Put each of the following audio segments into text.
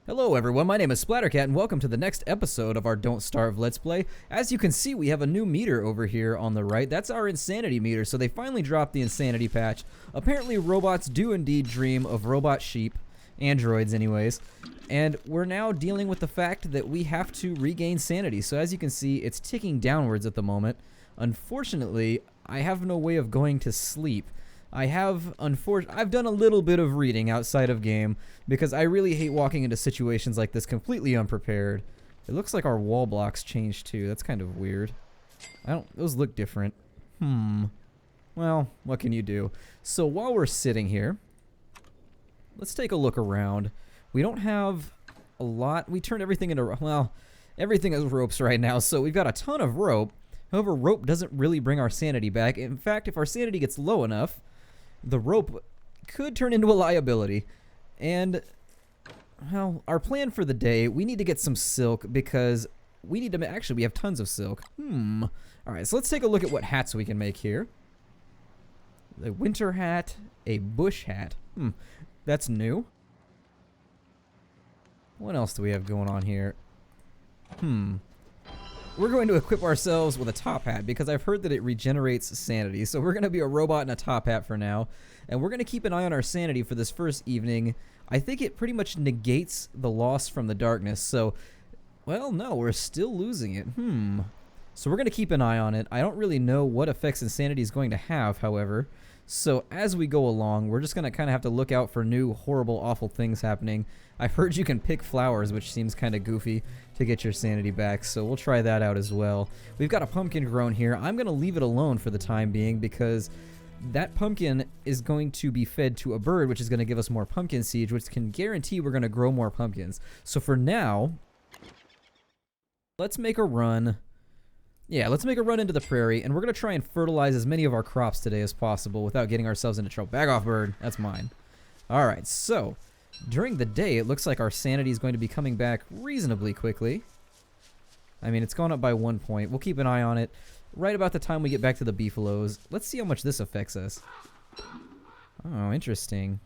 Hello everyone, my name is Splattercat and welcome to the next episode of our Don't Starve Let's Play. As you can see, we have a new meter over here on the right. That's our insanity meter, so they finally dropped the insanity patch. Apparently robots do indeed dream of robot sheep, androids anyways, and we're now dealing with the fact that we have to regain sanity. So as you can see, it's ticking downwards at the moment. Unfortunately, I have no way of going to sleep. I've done a little bit of reading outside of game because I really hate walking into situations like this completely unprepared. It looks like our wall blocks changed too. That's kind of weird. Those look different. Well, what can you do? So while we're sitting here, let's take a look around. We don't have a lot. We turned everything into, well, everything is ropes right now. So we've got a ton of rope. However, rope doesn't really bring our sanity back. In fact, if our sanity gets low enough, the rope could turn into a liability. And, well, our plan for the day, we need to get some silk because we need to, actually, we have tons of silk. Alright, so let's take a look at what hats we can make here. The winter hat, a bush hat. That's new. What else do we have going on here? We're going to equip ourselves with a top hat because I've heard that it regenerates sanity. So we're going to be a robot in a top hat for now. And we're going to keep an eye on our sanity for this first evening. I think it pretty much negates the loss from the darkness. So, well, no, we're still losing it. So we're going to keep an eye on it. I don't really know what effects insanity is going to have, however. So as we go along, we're just going to kind of have to look out for new, horrible, awful things happening. I've heard you can pick flowers, which seems kind of goofy, to get your sanity back, so we'll try that out as well. We've got a pumpkin grown here. I'm going to leave it alone for the time being because that pumpkin is going to be fed to a bird, which is going to give us more pumpkin seeds, which can guarantee we're going to grow more pumpkins. So for now, let's make a run. Yeah, let's make a run into the prairie, and we're going to try and fertilize as many of our crops today as possible without getting ourselves into trouble. Back off, bird. That's mine. Alright, so during the day, it looks like our sanity is going to be coming back reasonably quickly. I mean, it's gone up by 1 point. We'll keep an eye on it right about the time we get back to the beefaloes. Let's see how much this affects us. Oh, interesting.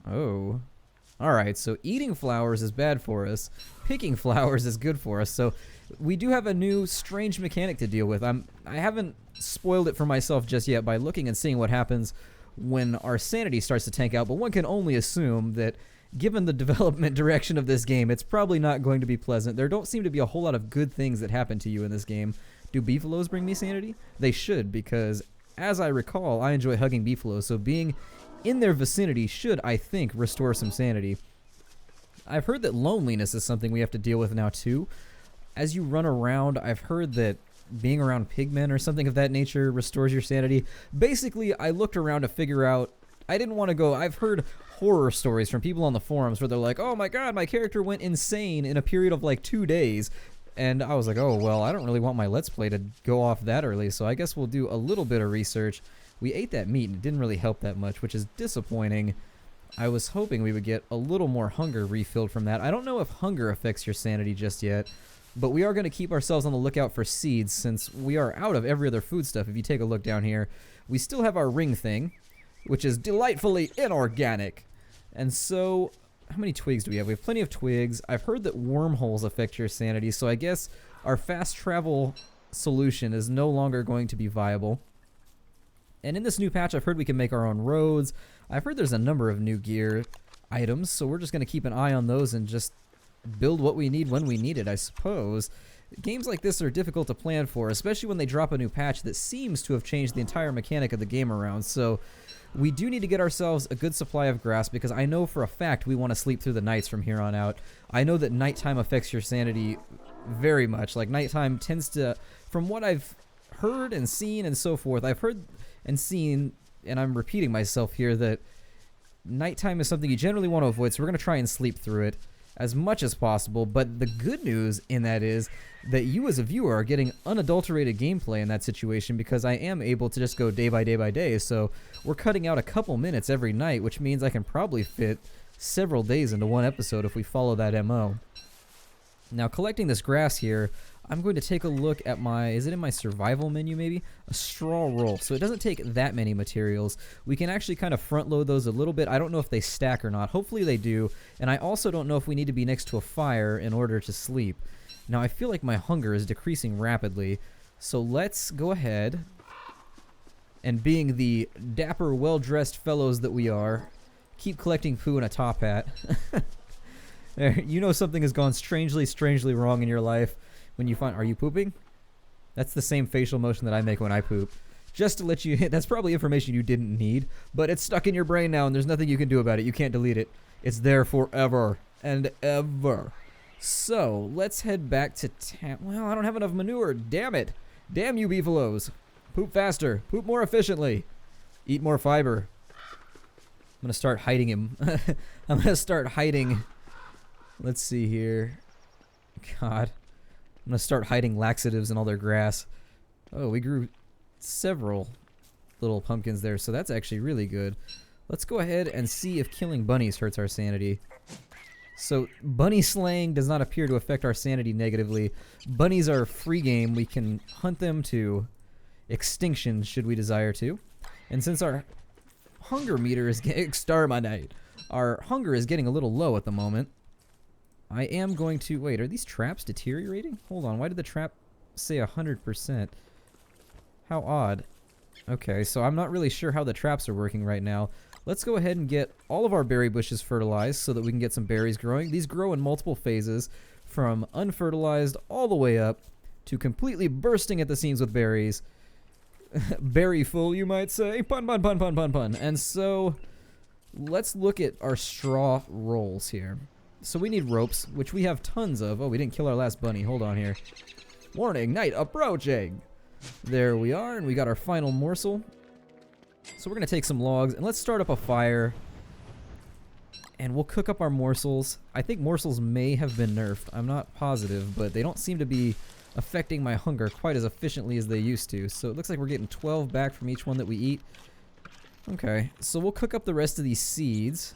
Oh. Alright, so eating flowers is bad for us. Picking flowers is good for us. So we do have a new strange mechanic to deal with. I haven't spoiled it for myself just yet by looking and seeing what happens when our sanity starts to tank out, but one can only assume that given the development direction of this game, it's probably not going to be pleasant. There don't seem to be a whole lot of good things that happen to you in this game. Do beefaloes bring me sanity? They should, because as I recall, I enjoy hugging beefaloes, so being in their vicinity should, I think, restore some sanity. I've heard that loneliness is something we have to deal with now too. As you run around, I've heard that being around pigmen or something of that nature restores your sanity. Basically, I looked around to figure out, I didn't want to go, I've heard horror stories from people on the forums where they're like, oh my god, my character went insane in a period of like 2 days. And I was like, oh, well, I don't really want my Let's Play to go off that early, so I guess we'll do a little bit of research. We ate that meat and it didn't really help that much, which is disappointing. I was hoping we would get a little more hunger refilled from that. I don't know if hunger affects your sanity just yet, but we are going to keep ourselves on the lookout for seeds since we are out of every other food stuff. If you take a look down here, we still have our ring thing, which is delightfully inorganic. And so, how many twigs do we have? We have plenty of twigs. I've heard that wormholes affect your sanity, so I guess our fast travel solution is no longer going to be viable. And in this new patch, I've heard we can make our own roads. I've heard there's a number of new gear items, so we're just going to keep an eye on those and just build what we need when we need it, I suppose. Games like this are difficult to plan for, especially when they drop a new patch that seems to have changed the entire mechanic of the game around. So we do need to get ourselves a good supply of grass because I know for a fact we want to sleep through the nights from here on out. I know that nighttime affects your sanity very much. Like, nighttime tends to, from what I've heard and seen and so forth, I've heard and seen, and I'm repeating myself here, that nighttime is something you generally want to avoid, so we're going to try and sleep through it as much as possible. But the good news in that is that you as a viewer are getting unadulterated gameplay in that situation because I am able to just go day by day by day. So we're cutting out a couple minutes every night, which means I can probably fit several days into one episode if we follow that MO. Now, collecting this grass here, I'm going to take a look at my, is it in my survival menu maybe? A straw roll. So it doesn't take that many materials. We can actually kind of front load those a little bit. I don't know if they stack or not. Hopefully they do. And I also don't know if we need to be next to a fire in order to sleep. Now I feel like my hunger is decreasing rapidly. So let's go ahead and, being the dapper, well-dressed fellows that we are, keep collecting poo in a top hat. There, you know something has gone strangely, strangely wrong in your life when you find... Are you pooping? That's the same facial motion that I make when I poop. Just to let you... That's probably information you didn't need, but it's stuck in your brain now and there's nothing you can do about it. You can't delete it. It's there forever and ever. So, let's head back to town. Well, I don't have enough manure. Damn it. Damn you, beefaloes. Poop faster. Poop more efficiently. Eat more fiber. I'm going to start hiding him. I'm going to start hiding... Let's see here. God. I'm going to start hiding laxatives in all their grass. Oh, we grew several little pumpkins there, so that's actually really good. Let's go ahead and see if killing bunnies hurts our sanity. So, bunny slaying does not appear to affect our sanity negatively. Bunnies are free game. We can hunt them to extinction should we desire to. And since our hunger meter is getting... Exterminate! Our hunger is getting a little low at the moment. I am going to... Wait, are these traps deteriorating? Hold on, why did the trap say 100%? How odd. Okay, so I'm not really sure how the traps are working right now. Let's go ahead and get all of our berry bushes fertilized so that we can get some berries growing. These grow in multiple phases, from unfertilized all the way up to completely bursting at the seams with berries. Berry full, you might say. Pun, pun, pun, pun, pun, pun. And so, let's look at our straw rolls here. So we need ropes, which we have tons of. Oh, we didn't kill our last bunny. Hold on here. Warning, night approaching. There we are, and we got our final morsel. So we're going to take some logs, and let's start up a fire. And we'll cook up our morsels. I think morsels may have been nerfed. I'm not positive, but they don't seem to be affecting my hunger quite as efficiently as they used to. So it looks like we're getting 12 back from each one that we eat. Okay, so we'll cook up the rest of these seeds,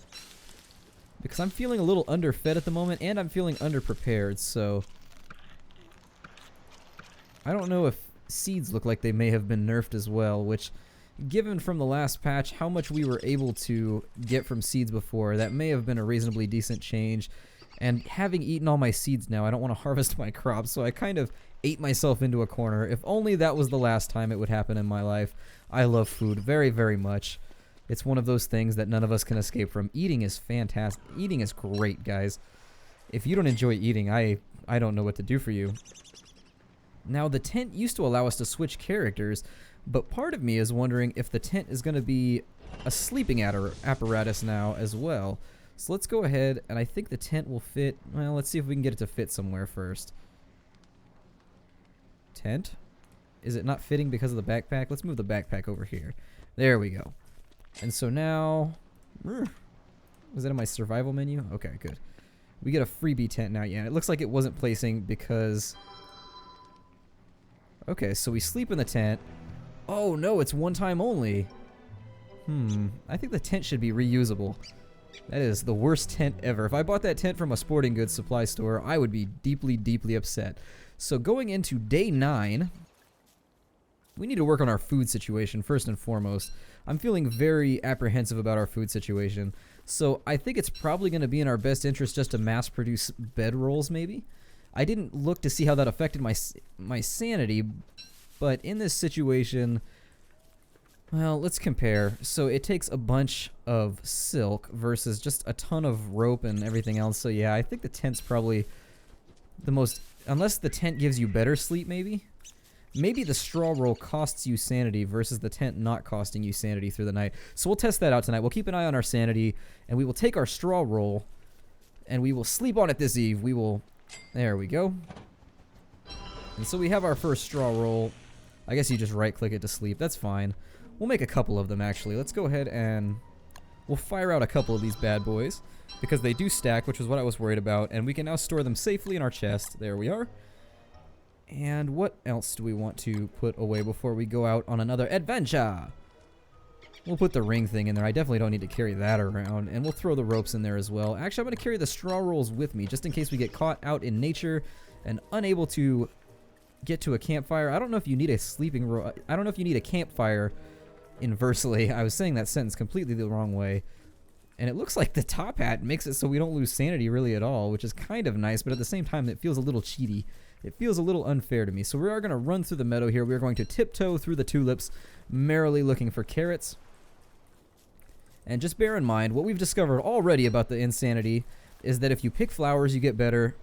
because I'm feeling a little underfed at the moment, and I'm feeling underprepared, so... I don't know if seeds look like they may have been nerfed as well, which, given from the last patch how much we were able to get from seeds before, that may have been a reasonably decent change. And having eaten all my seeds now, I don't want to harvest my crops, so I kind of ate myself into a corner. If only that was the last time it would happen in my life. I love food very, very much. It's one of those things that none of us can escape from. Eating is fantastic. Eating is great, guys. If you don't enjoy eating, I don't know what to do for you. Now, the tent used to allow us to switch characters, but part of me is wondering if the tent is going to be a sleeping apparatus now as well. So let's go ahead, and I think the tent will fit. Well, let's see if we can get it to fit somewhere first. Tent? Is it not fitting because of the backpack? Let's move the backpack over here. There we go. And so now, was that in my survival menu? Okay, good. We get a freebie tent now. Yeah, it looks like it wasn't placing because... Okay, so we sleep in the tent. Oh no, it's one time only. I think the tent should be reusable. That is the worst tent ever. If I bought that tent from a sporting goods supply store, I would be deeply, deeply upset. So going into day 9, we need to work on our food situation first and foremost. I'm feeling very apprehensive about our food situation. So I think it's probably going to be in our best interest just to mass produce bedrolls maybe. I didn't look to see how that affected my sanity, but in this situation, well, let's compare. So it takes a bunch of silk versus just a ton of rope and everything else. So yeah, I think the tent's probably the most, unless the tent gives you better sleep maybe. Maybe the straw roll costs you sanity versus the tent not costing you sanity through the night. So we'll test that out tonight. We'll keep an eye on our sanity, and we will take our straw roll, and we will sleep on it this eve. We will... There we go. And so we have our first straw roll. I guess you just right-click it to sleep. That's fine. We'll make a couple of them, actually. Let's go ahead and we'll fire out a couple of these bad boys, because they do stack, which is what I was worried about, and we can now store them safely in our chest. There we are. And what else do we want to put away before we go out on another adventure? We'll put the ring thing in there. I definitely don't need to carry that around. And we'll throw the ropes in there as well. Actually, I'm going to carry the straw rolls with me, just in case we get caught out in nature and unable to get to a campfire. I don't know if you need a I don't know if you need a campfire inversely. I was saying that sentence completely the wrong way. And it looks like the top hat makes it so we don't lose sanity really at all, which is kind of nice, but at the same time it feels a little cheaty. It feels a little unfair to me. So we are going to run through the meadow here. We are going to tiptoe through the tulips, merrily looking for carrots. And just bear in mind, what we've discovered already about the insanity is that if you pick flowers, you get better,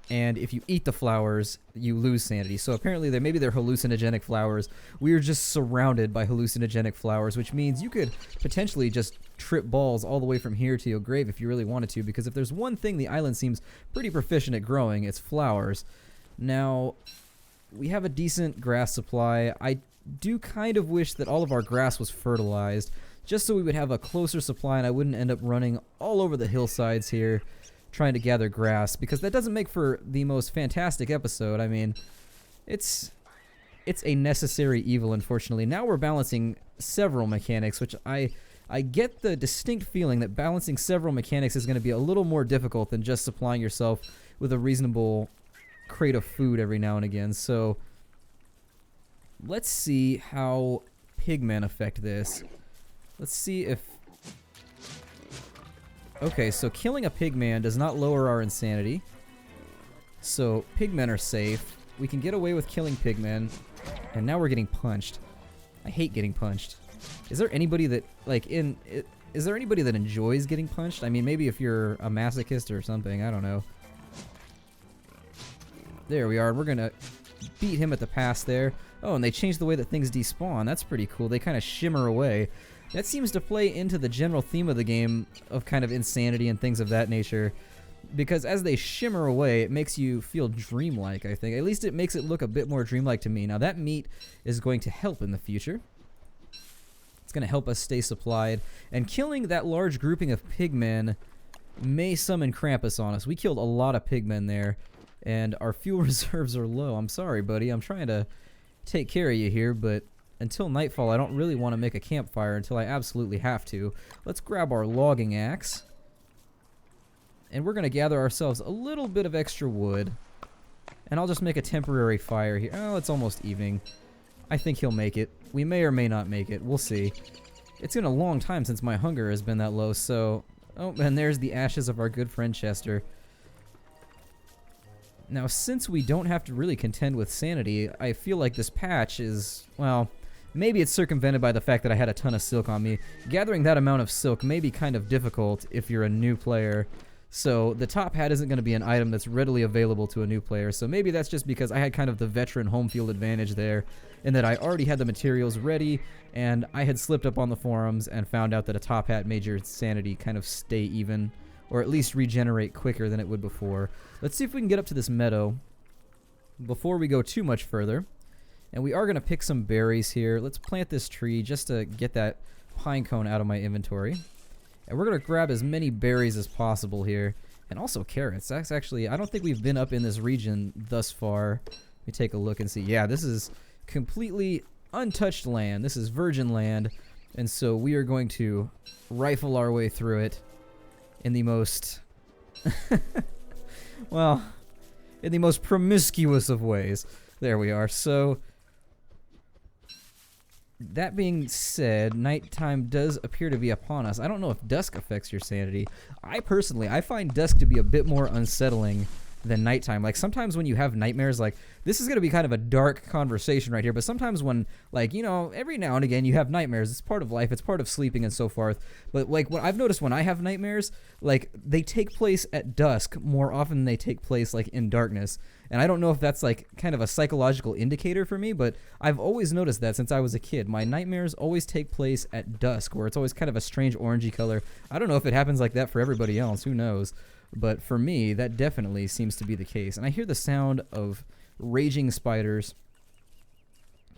and if you eat the flowers, you lose sanity. So apparently maybe they're hallucinogenic flowers. We are just surrounded by hallucinogenic flowers, which means you could potentially just trip balls all the way from here to your grave if you really wanted to, because if there's one thing the island seems pretty proficient at growing, it's flowers. Now, we have a decent grass supply. I do kind of wish that all of our grass was fertilized, just so we would have a closer supply and I wouldn't end up running all over the hillsides here trying to gather grass, because that doesn't make for the most fantastic episode. I mean, it's a necessary evil, unfortunately. Now we're balancing several mechanics, which I get the distinct feeling that balancing several mechanics is going to be a little more difficult than just supplying yourself with a reasonable crate of food every now and again. So let's see how pigmen affect this. Let's see if... Okay, so killing a pigman does not lower our insanity. So pigmen are safe. We can get away with killing pigmen. And now we're getting punched. I hate getting punched. Is there anybody that, like, is there anybody that enjoys getting punched? I mean, maybe if you're a masochist or something, I don't know. There we are. We're gonna beat him at the pass there. Oh, and they changed the way that things despawn. That's pretty cool. They kind of shimmer away. That seems to play into the general theme of the game of kind of insanity and things of that nature. Because as they shimmer away, it makes you feel dreamlike, I think. At least it makes it look a bit more dreamlike to me. Now, that meat is going to help in the future. It's going to help us stay supplied. And killing that large grouping of pigmen may summon Krampus on us. We killed a lot of pigmen there, and our fuel reserves are low. I'm sorry, buddy. I'm trying to take care of you here, but until nightfall, I don't really want to make a campfire until I absolutely have to. Let's grab our logging axe. And we're going to gather ourselves a little bit of extra wood. And I'll just make a temporary fire here. Oh, it's almost evening. I think he'll make it. We may or may not make it. We'll see. It's been a long time since my hunger has been that low, so... Oh, and there's the ashes of our good friend Chester. Now, since we don't have to really contend with sanity, I feel like this patch is, well... Maybe it's circumvented by the fact that I had a ton of silk on me. Gathering that amount of silk may be kind of difficult if you're a new player. So the top hat isn't going to be an item that's readily available to a new player. So maybe that's just because I had kind of the veteran home field advantage there, in that I already had the materials ready, and I had slipped up on the forums and found out that a top hat made your sanity kind of stay even, or at least regenerate quicker than it would before. Let's see if we can get up to this meadow before we go too much further. And we are going to pick some berries here. Let's plant this tree just to get that pine cone out of my inventory. And we're going to grab as many berries as possible here. And also carrots. That's actually, I don't think we've been up in this region thus far. Let me take a look and see. Yeah, this is completely untouched land. This is virgin land. And so we are going to rifle our way through it in the most, well, in the most promiscuous of ways. There we are. So... That being said, nighttime does appear to be upon us. I don't know if dusk affects your sanity. I find dusk to be a bit more unsettling than nighttime. Like, sometimes when you have nightmares, like, this is going to be kind of a dark conversation right here, but sometimes when, like, you know, every now and again you have nightmares. It's part of life. It's part of sleeping and so forth. But, like, what I've noticed when I have nightmares, like, they take place at dusk more often than they take place, like, in darkness. And I don't know if that's, like, kind of a psychological indicator for me, but I've always noticed that since I was a kid. My nightmares always take place at dusk, where it's always kind of a strange orangey color. I don't know if it happens like that for everybody else. Who knows? But for me, that definitely seems to be the case. And I hear the sound of raging spiders.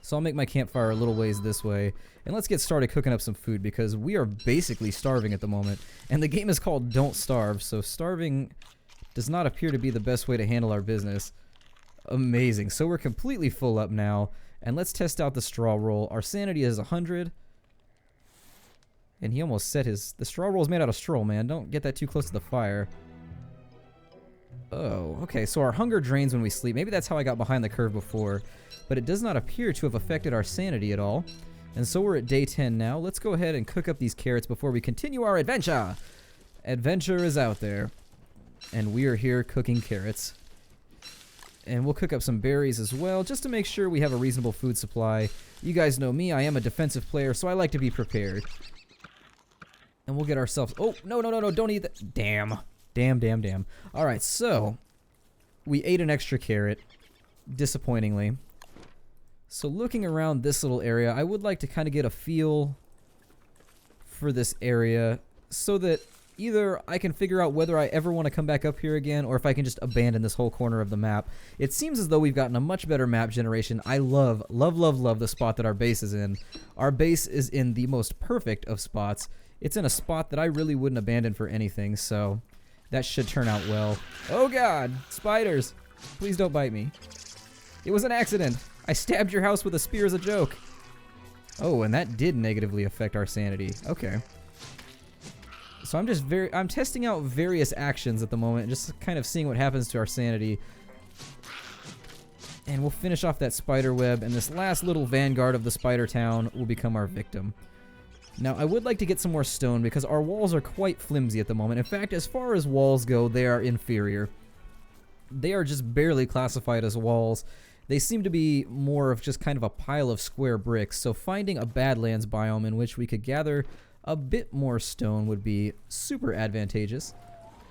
So I'll make my campfire a little ways this way. And let's get started cooking up some food, because we are basically starving at the moment. And the game is called Don't Starve, so starving does not appear to be the best way to handle our business. Amazing. So we're completely full up now. And let's test out the straw roll. Our sanity is 100. And he almost set his... The straw roll is made out of straw, man. Don't get that too close to the fire. Oh, okay, so our hunger drains when we sleep. Maybe that's how I got behind the curve before, but it does not appear to have affected our sanity at all. And so we're at day 10 now. Let's go ahead and cook up these carrots before we continue our adventure. Adventure is out there, and we are here cooking carrots. And we'll cook up some berries as well, just to make sure we have a reasonable food supply. You guys know me, I am a defensive player, so I like to be prepared. And we'll get ourselves... Oh, no, don't eat that. Damn. Damn. Alright, so... we ate an extra carrot, disappointingly. So looking around this little area, I would like to kind of get a feel for this area, so that either I can figure out whether I ever want to come back up here again, or if I can just abandon this whole corner of the map. It seems as though we've gotten a much better map generation. I love the spot that our base is in. Our base is in the most perfect of spots. It's in a spot that I really wouldn't abandon for anything, so that should turn out well. Oh god, spiders. Please don't bite me. It was an accident. I stabbed your house with a spear as a joke. Oh, and that did negatively affect our sanity. Okay. So I'm testing out various actions at the moment, just kind of seeing what happens to our sanity. And we'll finish off that spider web, and this last little vanguard of the spider town will become our victim. Now, I would like to get some more stone because our walls are quite flimsy at the moment. In fact, as far as walls go, they are inferior. They are just barely classified as walls. They seem to be more of just kind of a pile of square bricks, so finding a Badlands biome in which we could gather a bit more stone would be super advantageous.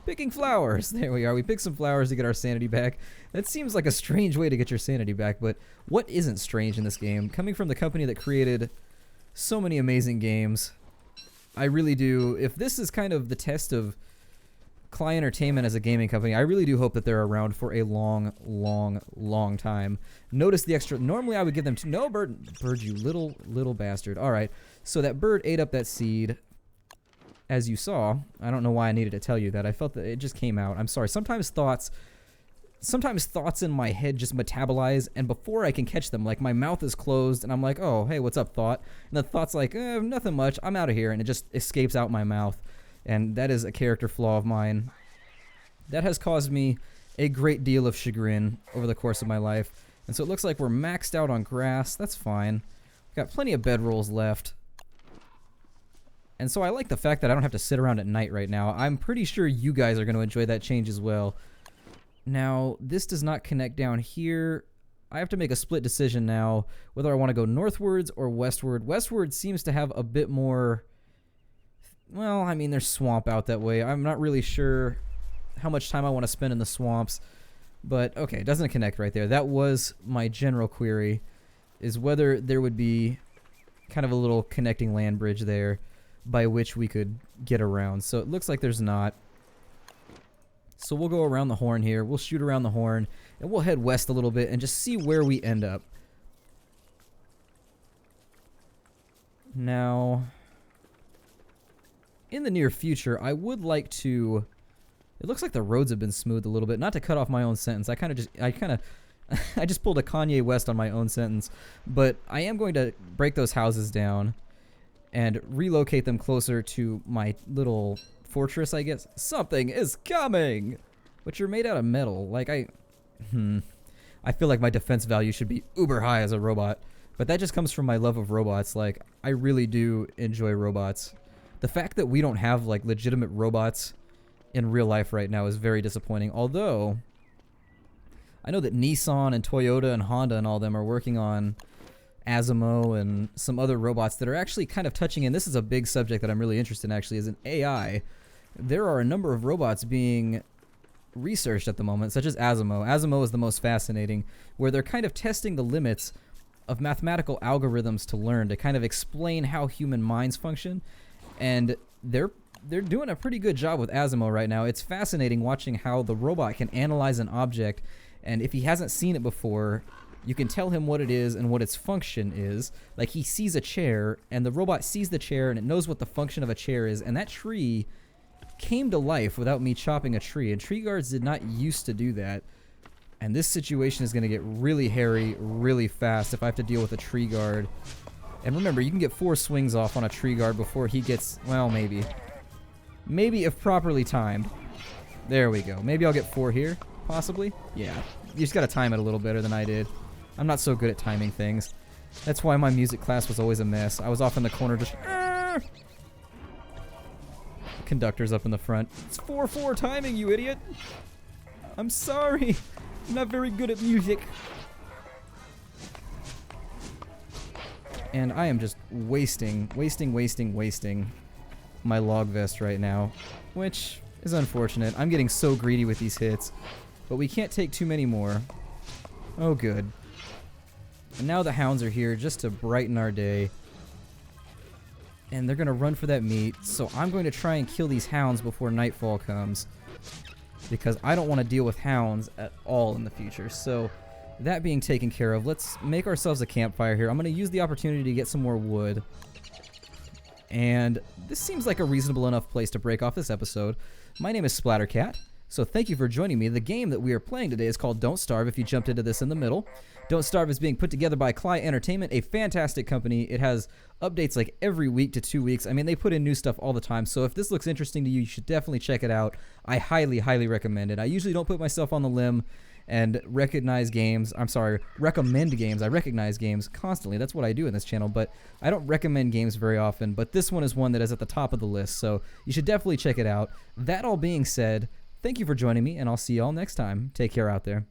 Picking flowers! There we are. We picked some flowers to get our sanity back. That seems like a strange way to get your sanity back, but what isn't strange in this game? Coming from the company that created so many amazing games, I really do. If this is kind of the test of Cray Entertainment as a gaming company, I really do hope that they're around for a long time. Notice the extra... Normally I would give them two... No, bird, you little bastard. Alright, so that bird ate up that seed. As you saw, I don't know why I needed to tell you that. I felt that it just came out. I'm sorry. Sometimes thoughts in my head just metabolize, and before I can catch them, like my mouth is closed, and I'm like, oh, hey, what's up, thought? And the thought's like, nothing much. I'm out of here, and it just escapes out my mouth. And that is a character flaw of mine. That has caused me a great deal of chagrin over the course of my life. And so it looks like we're maxed out on grass. That's fine. We've got plenty of bedrolls left. And so I like the fact that I don't have to sit around at night right now. I'm pretty sure you guys are going to enjoy that change as well. Now, this does not connect down here. I have to make a split decision now whether I want to go northwards or westward. Westward seems to have a bit more... Well, I mean, there's swamp out that way. I'm not really sure how much time I want to spend in the swamps. But, okay, it doesn't connect right there. That was my general query, is whether there would be kind of a little connecting land bridge there by which we could get around. So it looks like there's not. So we'll go around the horn here. We'll shoot around the horn, and we'll head west a little bit and just see where we end up. Now... in the near future, I would like to... It looks like the roads have been smoothed a little bit. Not to cut off my own sentence. I just pulled a Kanye West on my own sentence. But I am going to break those houses down and relocate them closer to my little fortress, I guess. Something is coming! But you're made out of metal. Like, I feel like my defense value should be uber high as a robot. But that just comes from my love of robots. Like, I really do enjoy robots. The fact that we don't have, like, legitimate robots in real life right now is very disappointing. Although, I know that Nissan and Toyota and Honda and all them are working on Asimo and some other robots that are actually kind of touching in. This is a big subject that I'm really interested in, actually, is in AI. There are a number of robots being researched at the moment, such as Asimo. Asimo is the most fascinating, where they're kind of testing the limits of mathematical algorithms to learn, to kind of explain how human minds function. And they're doing a pretty good job with Asimo right now. It's fascinating watching how the robot can analyze an object, and if he hasn't seen it before, you can tell him what it is and what its function is. Like, he sees a chair, and the robot sees the chair, and it knows what the function of a chair is, and that tree came to life without me chopping a tree, and tree guards did not used to do that. And this situation is going to get really hairy really fast if I have to deal with a tree guard. And remember, you can get 4 swings off on a tree guard before he gets... well, maybe. Maybe if properly timed. There we go. Maybe I'll get 4 here, possibly. Yeah, you just gotta time it a little better than I did. I'm not so good at timing things. That's why my music class was always a mess. I was off in the corner just... Conductor's up in the front. It's 4-4 timing, you idiot! I'm sorry. I'm not very good at music. And I am just wasting my log vest right now, which is unfortunate. I'm getting so greedy with these hits, but we can't take too many more. Oh, good. And now the hounds are here just to brighten our day. And they're going to run for that meat, so I'm going to try and kill these hounds before nightfall comes, because I don't want to deal with hounds at all in the future. So that being taken care of, let's make ourselves a campfire here. I'm going to use the opportunity to get some more wood. And this seems like a reasonable enough place to break off this episode. My name is Splattercat, so thank you for joining me. The game that we are playing today is called Don't Starve, if you jumped into this in the middle. Don't Starve is being put together by Cray Entertainment, a fantastic company. It has updates like every week to 2 weeks. I mean, they put in new stuff all the time, so if this looks interesting to you, you should definitely check it out. I highly, highly recommend it. I usually don't put myself on the limb and recommend games. I recognize games constantly. That's what I do in this channel, but I don't recommend games very often. But this one is one that is at the top of the list, so you should definitely check it out. That all being said, thank you for joining me, and I'll see y'all next time. Take care out there.